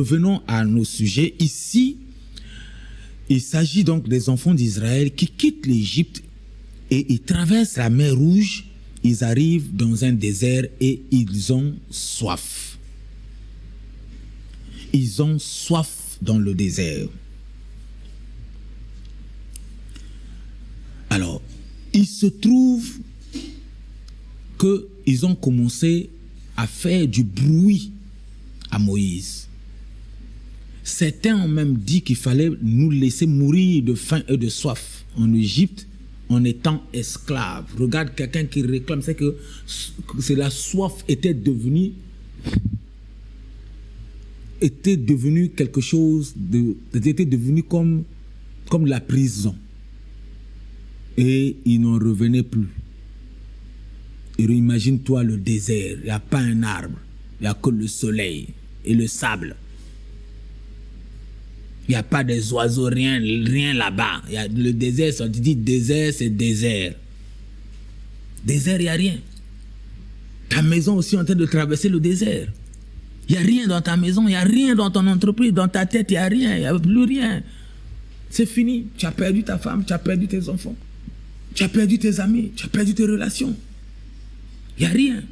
revenons à nos sujets. Ici, il s'agit donc des enfants d'Israël qui quittent l'Égypte et ils traversent la mer Rouge. Ils arrivent dans un désert et ils ont soif. Ils ont soif dans le désert. Alors, il se trouve qu'ils ont commencé à faire du bruit à Moïse. Certains ont même dit qu'il fallait nous laisser mourir de faim et de soif en Égypte en étant esclaves. Regarde quelqu'un qui réclame, c'est que la soif était devenue quelque chose était devenu comme la prison. Et ils n'en revenaient plus. Et imagine-toi le désert, il n'y a pas un arbre, il n'y a que le soleil et le sable. Il n'y a pas des oiseaux, rien là-bas. Le désert, ça te dit désert, c'est désert. Désert, il n'y a rien. Ta maison aussi est en train de traverser le désert. Il n'y a rien dans ta maison, il n'y a rien dans ton entreprise, dans ta tête, il n'y a rien, il n'y a plus rien. C'est fini. Tu as perdu ta femme, tu as perdu tes enfants. Tu as perdu tes amis, tu as perdu tes relations. Il n'y a rien.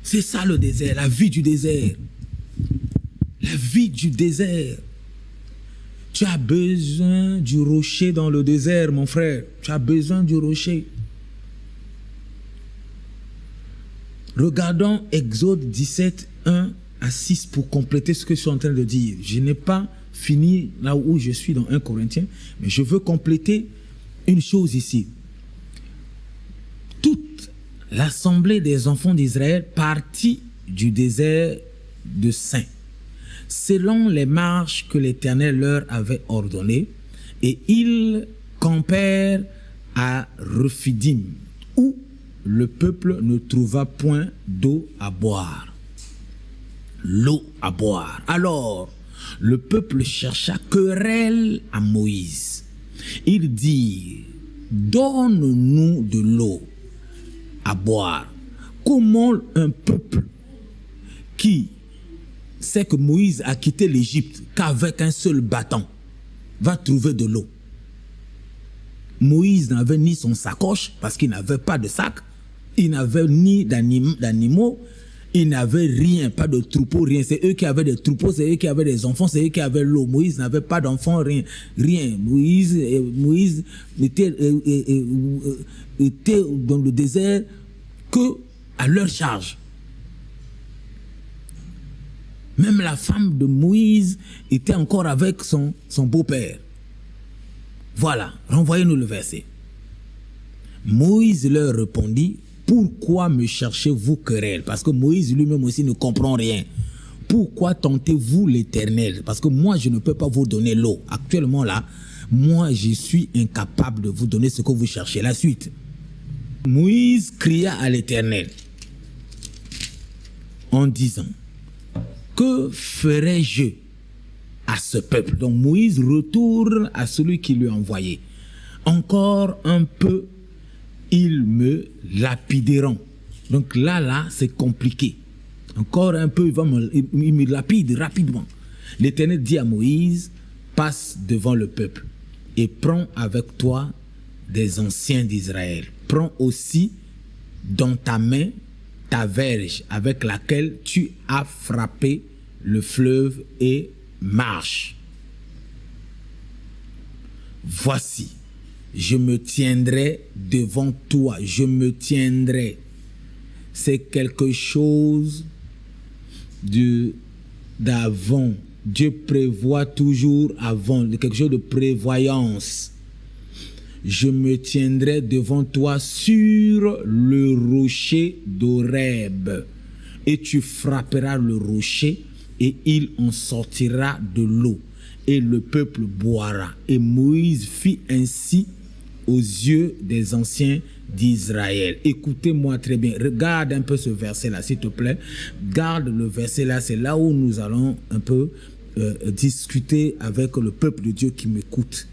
C'est ça le désert, la vie du désert. La vie du désert. Tu as besoin du rocher dans le désert, mon frère. Tu as besoin du rocher. Regardons Exode 17, 1 à 6 pour compléter ce que je suis en train de dire. Je n'ai pas fini là où je suis dans 1 Corinthiens, mais je veux compléter une chose ici. Toute l'assemblée des enfants d'Israël partit du désert de Sin, selon les marches que l'Éternel leur avait ordonnées, et ils campèrent à Rephidim, où le peuple ne trouva point d'eau à boire. L'eau à boire. Alors, le peuple chercha querelle à Moïse. Il dit, donne-nous de l'eau à boire. Comment un peuple qui sait que Moïse a quitté l'Égypte qu'avec un seul bâton va trouver de l'eau? Moïse n'avait ni son sacoche parce qu'il n'avait pas de sac, il n'avait ni d'animaux, il n'avait rien, pas de troupeau, rien. C'est eux qui avaient des troupeaux, c'est eux qui avaient des enfants, c'est eux qui avaient l'eau. Moïse n'avait pas d'enfants, rien. Moïse était dans le désert que à leur charge. Même la femme de Moïse était encore avec son beau-père. Voilà, renvoyez-nous le verset. Moïse leur répondit, pourquoi me cherchez-vous querelle? Parce que Moïse lui-même aussi ne comprend rien. Pourquoi tentez-vous l'Éternel? Parce que moi, je ne peux pas vous donner l'eau. Actuellement là, moi, je suis incapable de vous donner ce que vous cherchez. La suite. Moïse cria à l'Éternel en disant, que ferai-je à ce peuple? Donc Moïse retourne à celui qui lui a envoyé. Encore un peu, ils me lapideront. Donc là, c'est compliqué. Encore un peu, il me lapide rapidement. L'Éternel dit à Moïse, passe devant le peuple et prends avec toi des anciens d'Israël. Prends aussi dans ta main ta verge avec laquelle tu as frappé le fleuve et marche. Voici, je me tiendrai devant toi, je me tiendrai. C'est quelque chose d'avant. Dieu prévoit toujours avant, quelque chose de prévoyance. Je me tiendrai devant toi sur le rocher d'Horeb, et tu frapperas le rocher, et il en sortira de l'eau, et le peuple boira. Et Moïse fit ainsi aux yeux des anciens d'Israël. Écoutez-moi très bien, regarde un peu ce verset-là, s'il te plaît. Garde le verset-là, c'est là où nous allons un peu discuter avec le peuple de Dieu qui m'écoute.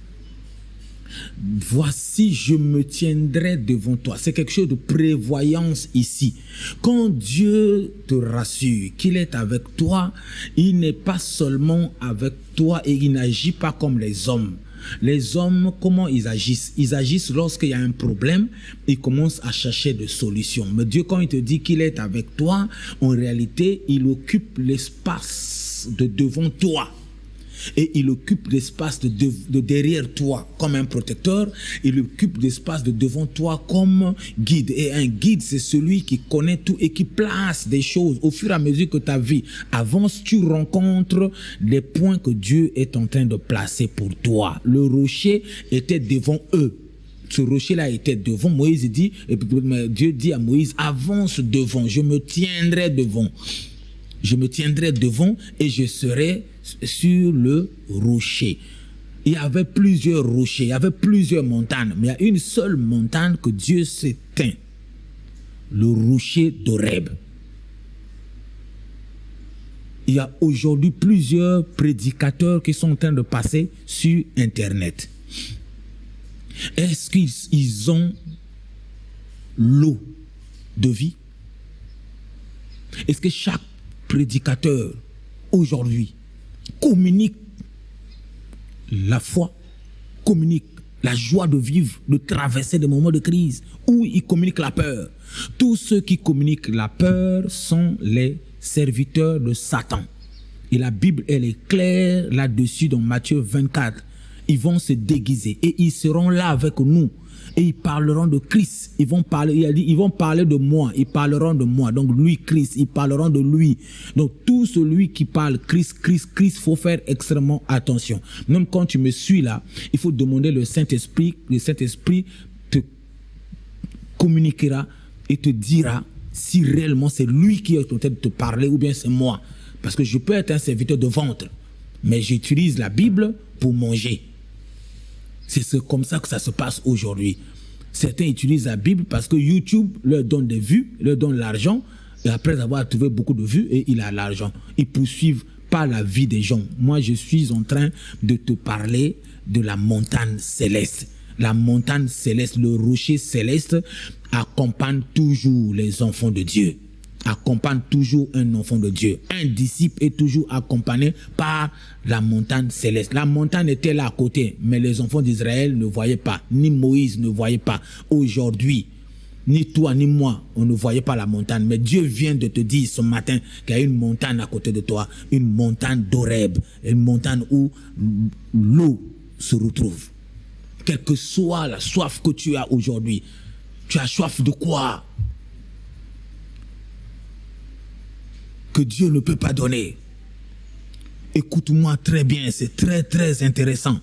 Voici, je me tiendrai devant toi. C'est quelque chose de prévoyance ici. Quand Dieu te rassure qu'il est avec toi, il n'est pas seulement avec toi et il n'agit pas comme les hommes. Les hommes, comment ils agissent? Ils agissent lorsqu'il y a un problème, ils commencent à chercher des solutions. Mais Dieu, quand il te dit qu'il est avec toi, en réalité, il occupe l'espace de devant toi. Et il occupe l'espace de derrière toi comme un protecteur. Il occupe l'espace de devant toi comme guide. Et un guide, c'est celui qui connaît tout et qui place des choses au fur et à mesure que ta vie avance. Tu rencontres les points que Dieu est en train de placer pour toi. Le rocher était devant eux. Ce rocher-là était devant. Moïse dit, et Dieu dit à Moïse, avance devant, je me tiendrai devant. Je me tiendrai devant et je serai sur le rocher. Il y avait plusieurs rochers, il y avait plusieurs montagnes, mais il y a une seule montagne que Dieu s'éteint. Le rocher d'Horeb. Il y a aujourd'hui plusieurs prédicateurs qui sont en train de passer sur Internet. Est-ce qu'ils ont l'eau de vie? Est-ce que chaque prédicateur aujourd'hui communique la foi, communique la joie de vivre, de traverser des moments de crise, ou il communique la peur? Tous ceux qui communiquent la peur sont les serviteurs de Satan. Et la Bible, elle est claire là-dessus dans Matthieu 24. Ils vont se déguiser et ils seront là avec nous. Et ils parleront de Christ. Ils vont parler, il a dit, ils vont parler de moi. Ils parleront de moi. Donc lui, Christ, ils parleront de lui. Donc tout celui qui parle Christ, faut faire extrêmement attention. Même quand tu me suis là, il faut demander le Saint-Esprit. Le Saint-Esprit te communiquera et te dira si réellement c'est lui qui est en train de te parler ou bien c'est moi. Parce que je peux être un serviteur de ventre, mais j'utilise la Bible pour manger. C'est comme ça que ça se passe aujourd'hui. Certains utilisent la Bible parce que YouTube leur donne des vues, leur donne l'argent, et après avoir trouvé beaucoup de vues, et il a l'argent. Ils poursuivent pas la vie des gens. Moi, je suis en train de te parler de la montagne céleste. La montagne céleste, le rocher céleste accompagne toujours les enfants de Dieu. Accompagne toujours un enfant de Dieu. Un disciple est toujours accompagné par la montagne céleste. La montagne était là à côté, mais les enfants d'Israël ne voyaient pas, ni Moïse ne voyait pas. Aujourd'hui, ni toi ni moi, on ne voyait pas la montagne, mais Dieu vient de te dire ce matin qu'il y a une montagne à côté de toi, une montagne d'Horeb, une montagne où l'eau se retrouve. Quelle que soit la soif que tu as aujourd'hui, tu as soif de quoi? Que Dieu ne peut pas donner. Écoute-moi très bien, c'est très très intéressant.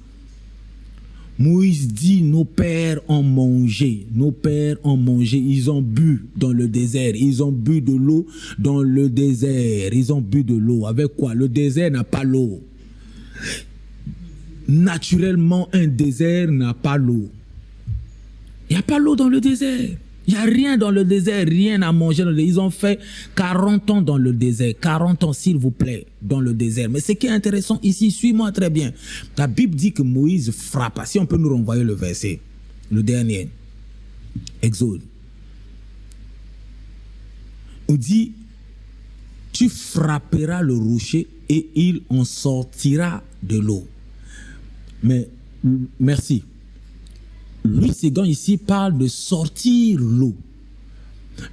Moïse dit, nos pères ont mangé, ils ont bu dans le désert, ils ont bu de l'eau dans le désert, ils ont bu de l'eau. Avec quoi? Le désert n'a pas l'eau. Naturellement, un désert n'a pas l'eau. Il n'y a pas l'eau dans le désert. Il n'y a rien dans le désert, rien à manger. Ils ont fait 40 ans dans le désert. 40 ans, s'il vous plaît, dans le désert. Mais ce qui est intéressant ici, suis-moi très bien. La Bible dit que Moïse frappa. Si on peut nous renvoyer le verset, le dernier. Exode. On dit, tu frapperas le rocher et il en sortira de l'eau. Mais, merci. Louis Séguin ici parle de sortir l'eau.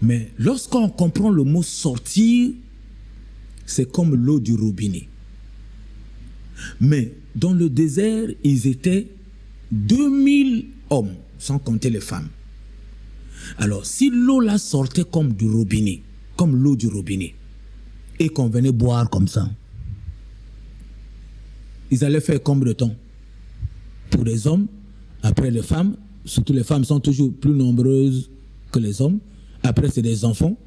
Mais lorsqu'on comprend le mot sortir, c'est comme l'eau du robinet. Mais dans le désert, ils étaient 2000 hommes, sans compter les femmes. Alors, si l'eau là sortait comme du robinet, comme l'eau du robinet, et qu'on venait boire comme ça, ils allaient faire combien de temps? Pour les hommes, après les femmes, surtout les femmes sont toujours plus nombreuses que les hommes. Après, c'est des enfants.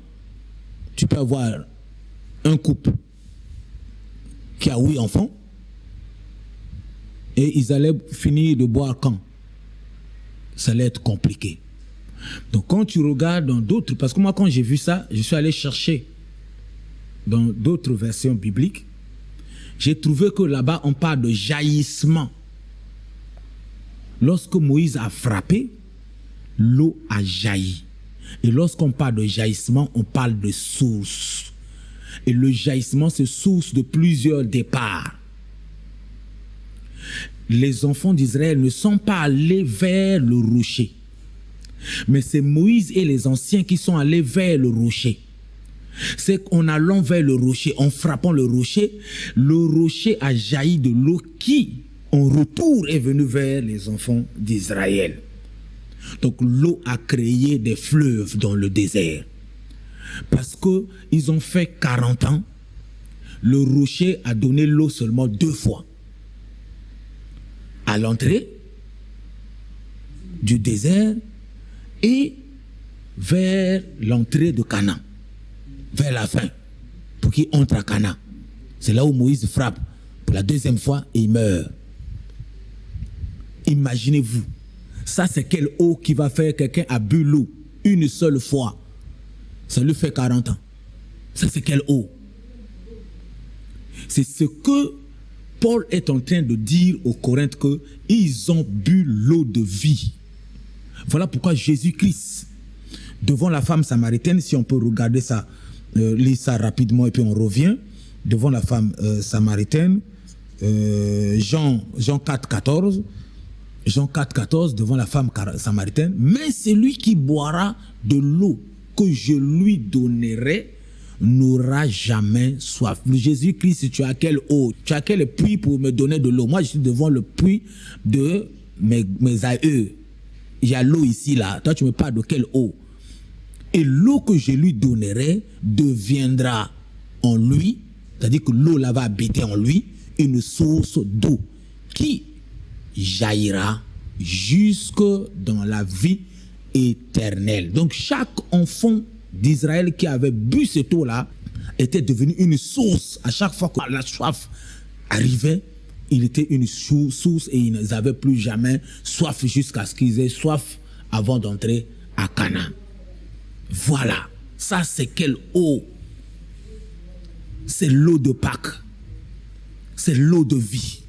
Tu peux avoir un couple qui a 8 enfants et ils allaient finir de boire quand? Ça allait être compliqué. Donc quand tu regardes dans d'autres, parce que moi quand j'ai vu ça, je suis allé chercher dans d'autres versions bibliques, j'ai trouvé que là-bas on parle de jaillissement Lorsque Moïse a frappé, l'eau a jailli. Et lorsqu'on parle de jaillissement, on parle de source. Et le jaillissement, c'est source de plusieurs départs. Les enfants d'Israël ne sont pas allés vers le rocher. Mais c'est Moïse et les anciens qui sont allés vers le rocher. C'est qu'en allant vers le rocher, en frappant le rocher a jailli de l'eau qui, en retour, est venue vers les enfants d'Israël. Donc l'eau a créé des fleuves dans le désert. Parce qu'ils ont fait 40 ans, le rocher a donné l'eau seulement 2 fois. À l'entrée du désert et vers l'entrée de Canaan, vers la fin, pour qu'il entre à Canaan. C'est là où Moïse frappe pour la 2e fois et il meurt. Imaginez-vous, ça c'est quelle eau qui va faire quelqu'un a bu l'eau une seule fois. Ça lui fait 40 ans. Ça c'est quelle eau? C'est ce que Paul est en train de dire aux Corinthes, qu'ils ont bu l'eau de vie. Voilà pourquoi Jésus-Christ, devant la femme samaritaine, si on peut regarder ça, lire ça rapidement et puis on revient, devant la femme samaritaine, Jean 4,14, Jean 4,14, devant la femme samaritaine, mais celui qui boira de l'eau que je lui donnerai n'aura jamais soif. Jésus-Christ, tu as quelle eau? Tu as quel puits pour me donner de l'eau? Moi, je suis devant le puits de mes aïeux. Il y a l'eau ici, là. Toi, tu me parles de quelle eau? Et l'eau que je lui donnerai deviendra en lui, c'est-à-dire que l'eau là va habiter en lui, une source d'eau qui jaillira jusque dans la vie éternelle. Donc, chaque enfant d'Israël qui avait bu cette eau-là était devenu une source. À chaque fois que la soif arrivait, il était une source et ils n'avaient plus jamais soif jusqu'à ce qu'ils aient soif avant d'entrer à Canaan. Voilà, ça c'est quelle eau? C'est l'eau de Pâques. C'est l'eau de vie.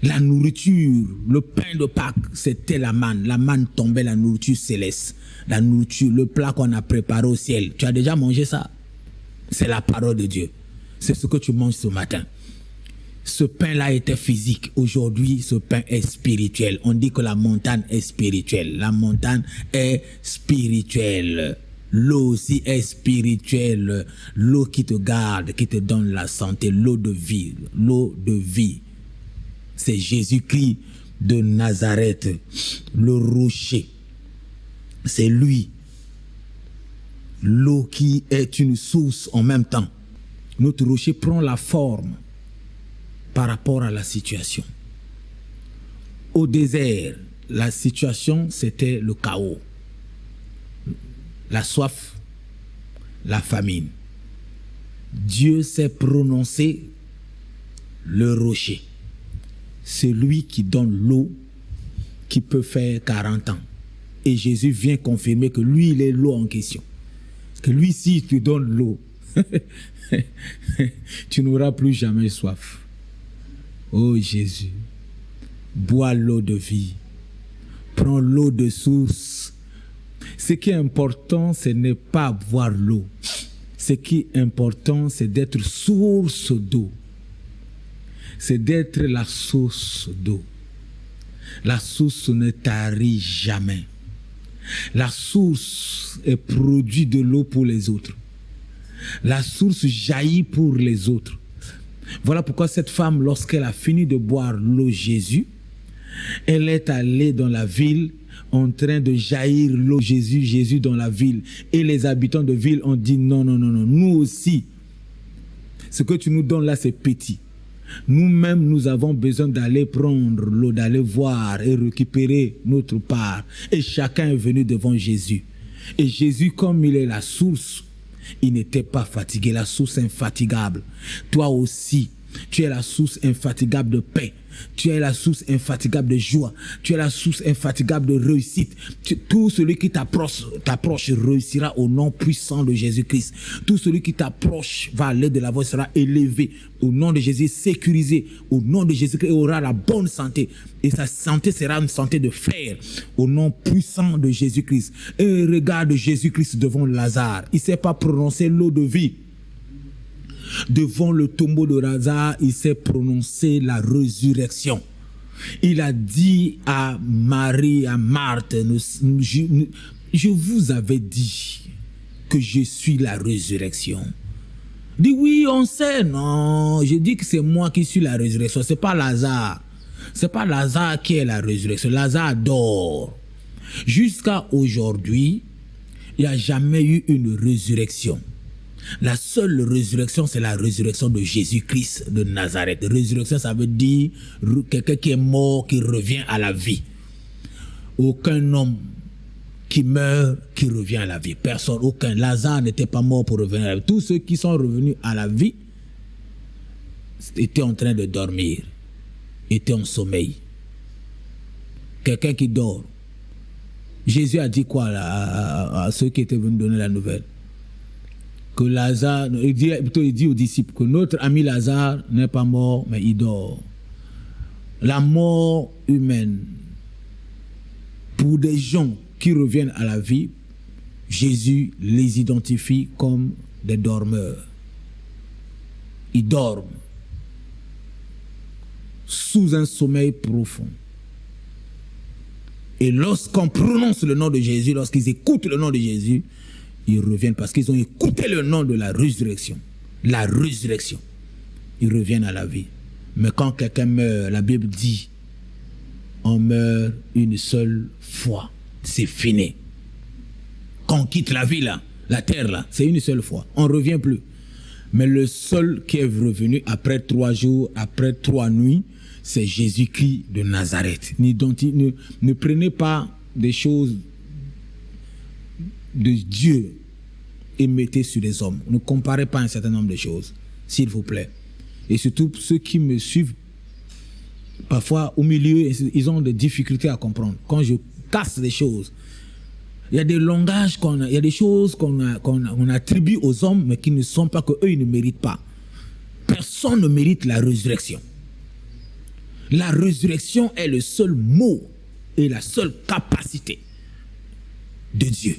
La nourriture, le pain de Pâques, c'était la manne. La manne tombait, la nourriture céleste. La nourriture, le plat qu'on a préparé au ciel. Tu as déjà mangé ça? C'est la parole de Dieu. C'est ce que tu manges ce matin. Ce pain-là était physique. Aujourd'hui, ce pain est spirituel. On dit que la montagne est spirituelle. La montagne est spirituelle. L'eau aussi est spirituelle. L'eau qui te garde, qui te donne la santé. L'eau de vie. L'eau de vie. C'est Jésus-Christ de Nazareth, le rocher. C'est lui. L'eau qui est une source en même temps. Notre rocher prend la forme par rapport à la situation. Au désert, la situation, c'était le chaos. La soif, la famine. Dieu s'est prononcé le rocher. C'est lui qui donne l'eau qui peut faire 40 ans. Et Jésus vient confirmer que lui, il est l'eau en question. Parce que lui, s'il te donne l'eau, tu n'auras plus jamais soif. Oh Jésus, bois l'eau de vie. Prends l'eau de source. Ce qui est important, ce n'est pas boire l'eau. Ce qui est important, c'est d'être source d'eau. C'est d'être la source d'eau. La source ne tarit jamais. La source est produit de l'eau pour les autres. La source jaillit pour les autres. Voilà pourquoi cette femme, lorsqu'elle a fini de boire l'eau Jésus, elle est allée dans la ville en train de jaillir l'eau Jésus dans la ville. Et les habitants de ville ont dit non, nous aussi. Ce que tu nous donnes là, c'est petit. Nous-mêmes, nous avons besoin d'aller prendre l'eau, d'aller voir et récupérer notre part. Et chacun est venu devant Jésus. Et Jésus, comme il est la source, il n'était pas fatigué, la source infatigable. Toi aussi, Tu es la source infatigable de paix. Tu es la source infatigable de joie. Tu es la source infatigable de réussite. Tout celui qui t'approche réussira au nom puissant de Jésus-Christ. Tout celui qui t'approche va aller de la voix, sera élevé au nom de Jésus, sécurisé au nom de Jésus-Christ, aura la bonne santé. Et sa santé sera une santé de fer au nom puissant de Jésus-Christ. Et regarde Jésus-Christ devant Lazare. Il ne sait pas prononcer l'eau de vie. Devant le tombeau de Lazare, il s'est prononcé la résurrection. Il a dit à Marie, à Marthe, je vous avais dit que je suis la résurrection. Dit oui, on sait, non. Je dis que c'est moi qui suis la résurrection. C'est pas Lazare. C'est pas Lazare qui est la résurrection. Lazare dort. Jusqu'à aujourd'hui, il n'y a jamais eu une résurrection. La seule résurrection, c'est la résurrection de Jésus-Christ de Nazareth. Résurrection, ça veut dire quelqu'un qui est mort, qui revient à la vie. Aucun homme qui meurt, qui revient à la vie. Personne, aucun. Lazare n'était pas mort pour revenir à la vie. Tous ceux qui sont revenus à la vie étaient en train de dormir, étaient en sommeil. Quelqu'un qui dort. Jésus a dit quoi là, à ceux qui étaient venus donner la nouvelle? Que Lazare, il dit aux disciples que notre ami Lazare n'est pas mort, mais il dort. La mort humaine, pour des gens qui reviennent à la vie, Jésus les identifie comme des dormeurs. Ils dorment sous un sommeil profond. Et lorsqu'on prononce le nom de Jésus, lorsqu'ils écoutent le nom de Jésus, ils reviennent parce qu'ils ont écouté le nom de la résurrection. La résurrection. Ils reviennent à la vie. Mais quand quelqu'un meurt, la Bible dit, on meurt une seule fois. C'est fini. Quand on quitte la vie là, la terre là, c'est une seule fois. On ne revient plus. Mais le seul qui est revenu après 3 jours, après 3 nuits, c'est Jésus-Christ de Nazareth. Ne prenez pas des choses de Dieu et mettez sur les hommes. Ne comparez pas un certain nombre de choses, s'il vous plaît. Et surtout ceux qui me suivent, parfois au milieu, ils ont des difficultés à comprendre. Quand je casse des choses, il y a des langages, il y a des choses qu'on attribue aux hommes, mais qui ne sont pas, qu'eux, ils ne méritent pas. Personne ne mérite la résurrection. La résurrection est le seul mot et la seule capacité de Dieu.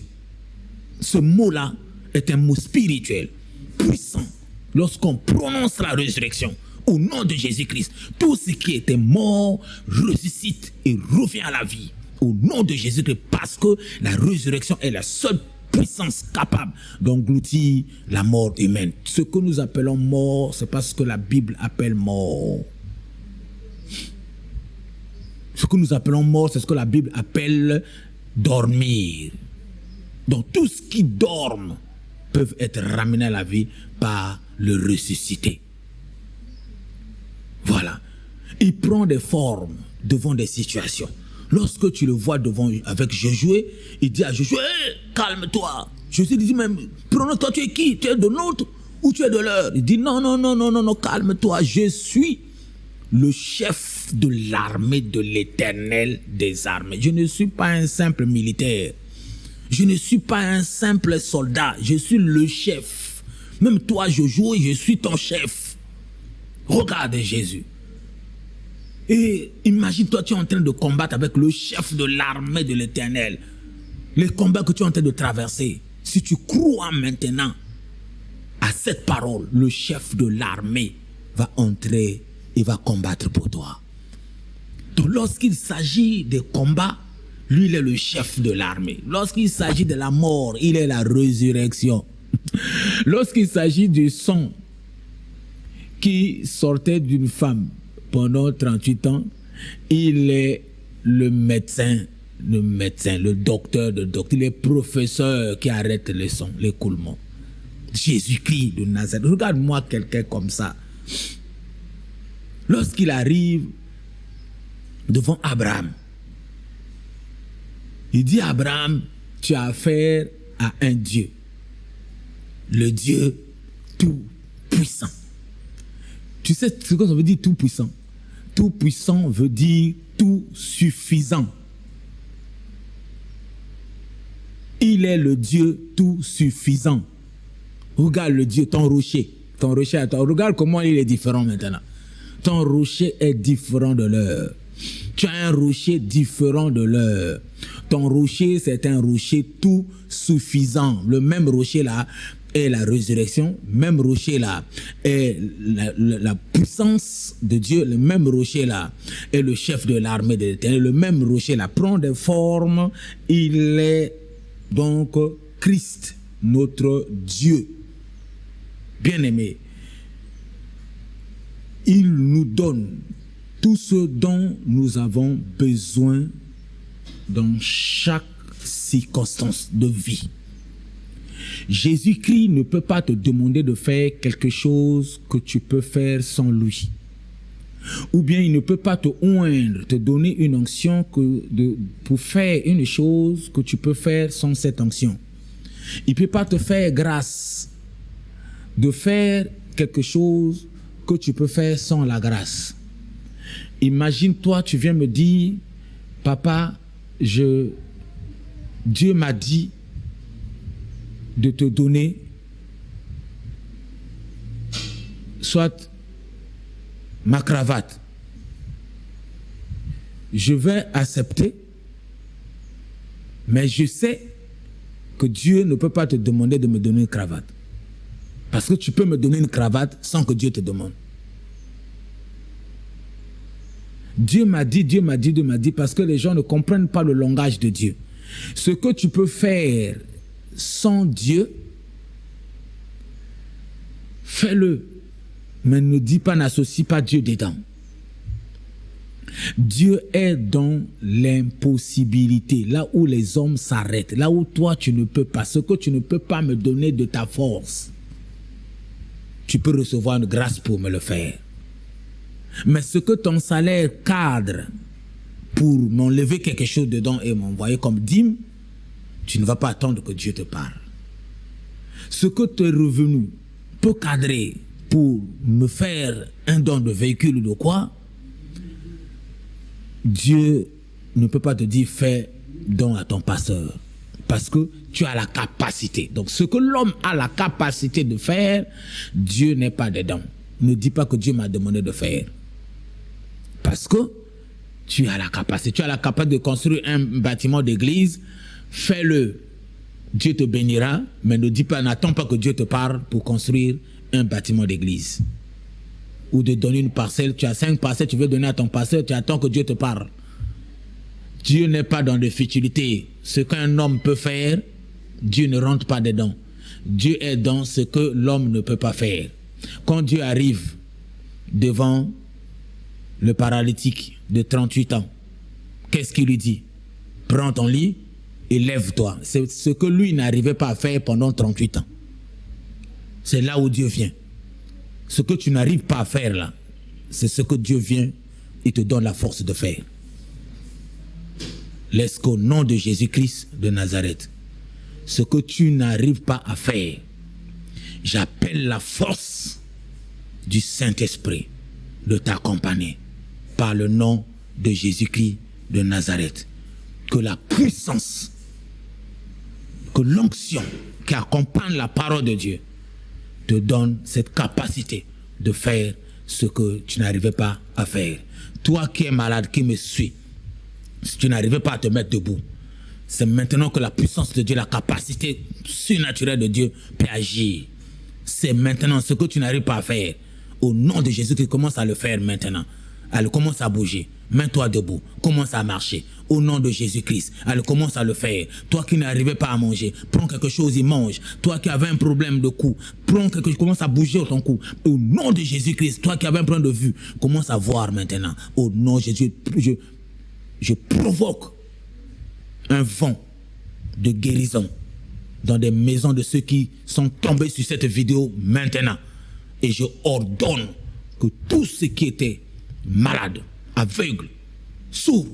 Ce mot-là est un mot spirituel, puissant. Lorsqu'on prononce la résurrection au nom de Jésus-Christ, tout ce qui était mort ressuscite et revient à la vie. Au nom de Jésus-Christ, parce que la résurrection est la seule puissance capable d'engloutir la mort humaine. Ce que nous appelons mort, c'est pas ce que la Bible appelle mort. Ce que nous appelons mort, c'est ce que la Bible appelle dormir. Donc tous ceux qui dorment peuvent être ramenés à la vie par le ressuscité. Voilà. Il prend des formes devant des situations. Lorsque tu le vois avec Josué, il dit à Josué, hey, calme-toi. Josué dit même, prononce-toi, tu es qui? Tu es de l'autre ou tu es de leur? Il dit non, calme-toi, je suis le chef de l'armée de l'Éternel des armées. Je ne suis pas un simple militaire. Je ne suis pas un simple soldat. Je suis le chef. Même toi, Josué, je suis ton chef. Regarde Jésus. Et imagine-toi, tu es en train de combattre avec le chef de l'armée de l'Éternel. Les combats que tu es en train de traverser. Si tu crois maintenant à cette parole, le chef de l'armée va entrer et va combattre pour toi. Donc lorsqu'il s'agit des combats, lui il est le chef de l'armée. Lorsqu'il s'agit de la mort, il est la résurrection. Lorsqu'il s'agit du sang qui sortait d'une femme pendant 38 ans, il est le médecin, le docteur de docteur, il est professeur qui arrête les sons, l'écoulement. Jésus-Christ de Nazareth. Regarde-moi quelqu'un comme ça. Lorsqu'il arrive devant Abraham, il dit à Abraham, tu as affaire à un Dieu, le Dieu tout puissant. Tu sais ce que ça veut dire tout puissant? Tout puissant veut dire tout suffisant. Il est le Dieu tout suffisant. Regarde le Dieu, ton rocher. Ton rocher à toi. Regarde comment il est différent maintenant. Ton rocher est différent de leur. Tu as un rocher différent de leur. Ton rocher, c'est un rocher tout suffisant. Le même rocher là est la résurrection. Même rocher là est la puissance de Dieu. Le même rocher là est le chef de l'armée de l'Éternel. Le même rocher là prend des formes. Il est donc Christ, notre Dieu. Bien-aimé, il nous donne tout ce dont nous avons besoin dans chaque circonstance de vie. Jésus-Christ ne peut pas te demander de faire quelque chose que tu peux faire sans lui. Ou bien il ne peut pas te oindre, te donner une onction pour faire une chose que tu peux faire sans cette onction. Il ne peut pas te faire grâce de faire quelque chose que tu peux faire sans la grâce. Imagine-toi, tu viens me dire, papa, Dieu m'a dit de te donner soit ma cravate. Je vais accepter, mais je sais que Dieu ne peut pas te demander de me donner une cravate. Parce que tu peux me donner une cravate sans que Dieu te demande. Dieu m'a dit, parce que les gens ne comprennent pas le langage de Dieu. Ce que tu peux faire sans Dieu, fais-le. Mais ne dis pas, n'associe pas Dieu dedans. Dieu est dans l'impossibilité, là où les hommes s'arrêtent, là où toi tu ne peux pas, ce que tu ne peux pas me donner de ta force. Tu peux recevoir une grâce pour me le faire. Mais ce que ton salaire cadre pour m'enlever quelque chose dedans et m'envoyer comme dîme, tu ne vas pas attendre que Dieu te parle. Ce que tes revenus peut cadrer pour me faire un don de véhicule ou de quoi, Dieu ne peut pas te dire fais don à ton pasteur. Parce que tu as la capacité. Donc ce que l'homme a la capacité de faire, Dieu n'est pas dedans. Ne dis pas que Dieu m'a demandé de faire. Parce que tu as la capacité. Tu as la capacité de construire un bâtiment d'église. Fais-le. Dieu te bénira. Mais ne dis pas, n'attends pas que Dieu te parle pour construire un bâtiment d'église. Ou de donner une parcelle. Tu as 5 parcelles, tu veux donner à ton pasteur, tu attends que Dieu te parle. Dieu n'est pas dans des futilités. Ce qu'un homme peut faire, Dieu ne rentre pas dedans. Dieu est dans ce que l'homme ne peut pas faire. Quand Dieu arrive devant le paralytique de 38 ans, qu'est-ce qu'il lui dit? Prends ton lit et lève-toi. C'est ce que lui n'arrivait pas à faire pendant 38 ans. C'est là où Dieu vient. Ce que tu n'arrives pas à faire là, c'est ce que Dieu vient et te donne la force de faire. Laisse qu'au nom de Jésus-Christ de Nazareth, ce que tu n'arrives pas à faire, j'appelle la force du Saint-Esprit de t'accompagner par le nom de Jésus-Christ de Nazareth. Que la puissance, que l'onction qui accompagne la parole de Dieu te donne cette capacité de faire ce que tu n'arrivais pas à faire. Toi qui es malade, qui me suis, si tu n'arrivais pas à te mettre debout, c'est maintenant que la puissance de Dieu, la capacité surnaturelle de Dieu peut agir. C'est maintenant ce que tu n'arrives pas à faire. Au nom de Jésus, qui commence à le faire maintenant. Elle commence à bouger. Mets-toi debout. Commence à marcher. Au nom de Jésus-Christ. Elle commence à le faire. Toi qui n'arrivais pas à manger, prends quelque chose et mange. Toi qui avais un problème de cou, prends quelque chose, commence à bouger ton cou. Au nom de Jésus-Christ. Toi qui avais un problème de vue, commence à voir maintenant. Au nom de Jésus, je provoque un vent de guérison dans des maisons de ceux qui sont tombés sur cette vidéo maintenant. Et je ordonne que tous ceux qui étaient malades, aveugles, sourds,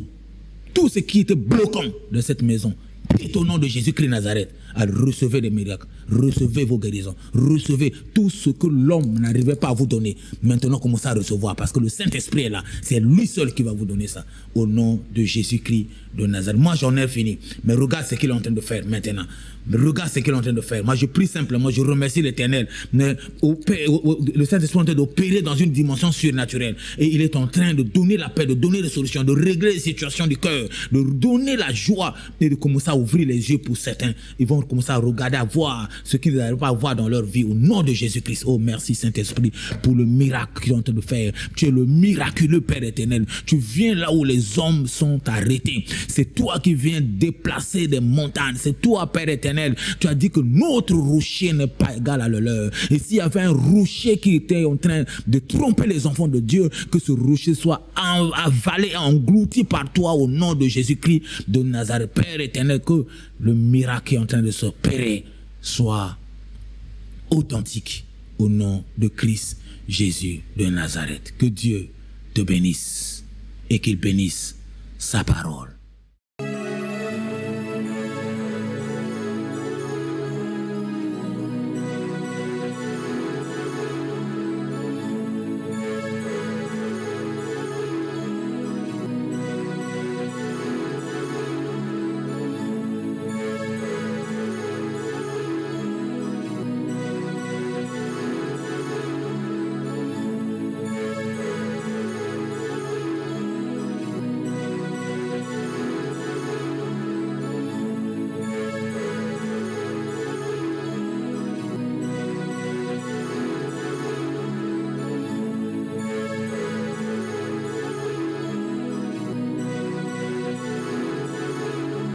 tous ceux qui étaient bloquants de cette maison, prie au nom de Jésus-Christ Nazareth, recevez des miracles, recevez vos guérisons, recevez tout ce que l'homme n'arrivait pas à vous donner. Maintenant, commencez à recevoir parce que le Saint-Esprit est là. C'est lui seul qui va vous donner ça. Au nom de Jésus-Christ de Nazareth. Moi, j'en ai fini. Mais regarde ce qu'il est en train de faire maintenant. Regarde ce qu'il est en train de faire. Moi, je prie simplement, je remercie l'Éternel. Le Saint-Esprit est en train d'opérer dans une dimension surnaturelle. Et il est en train de donner la paix, de donner des solutions, de régler les situations du cœur, de donner la joie et de commencer à ouvrir les yeux pour certains. Ils vont commencer à regarder, à voir ce qu'ils n'arrivent pas à voir dans leur vie. Au nom de Jésus-Christ. Oh, merci Saint-Esprit pour le miracle qu'ils sont en train de faire. Tu es le miraculeux Père éternel. Tu viens là où les hommes sont arrêtés. C'est toi qui viens déplacer des montagnes. C'est toi, Père éternel. Tu as dit que notre rocher n'est pas égal à le leur. Et s'il y avait un rocher qui était en train de tromper les enfants de Dieu, que ce rocher soit avalé, englouti par toi au nom de Jésus-Christ de Nazareth. Père éternel, que le miracle qui est en train de s'opérer soit authentique au nom de Christ Jésus de Nazareth. Que Dieu te bénisse et qu'il bénisse sa parole.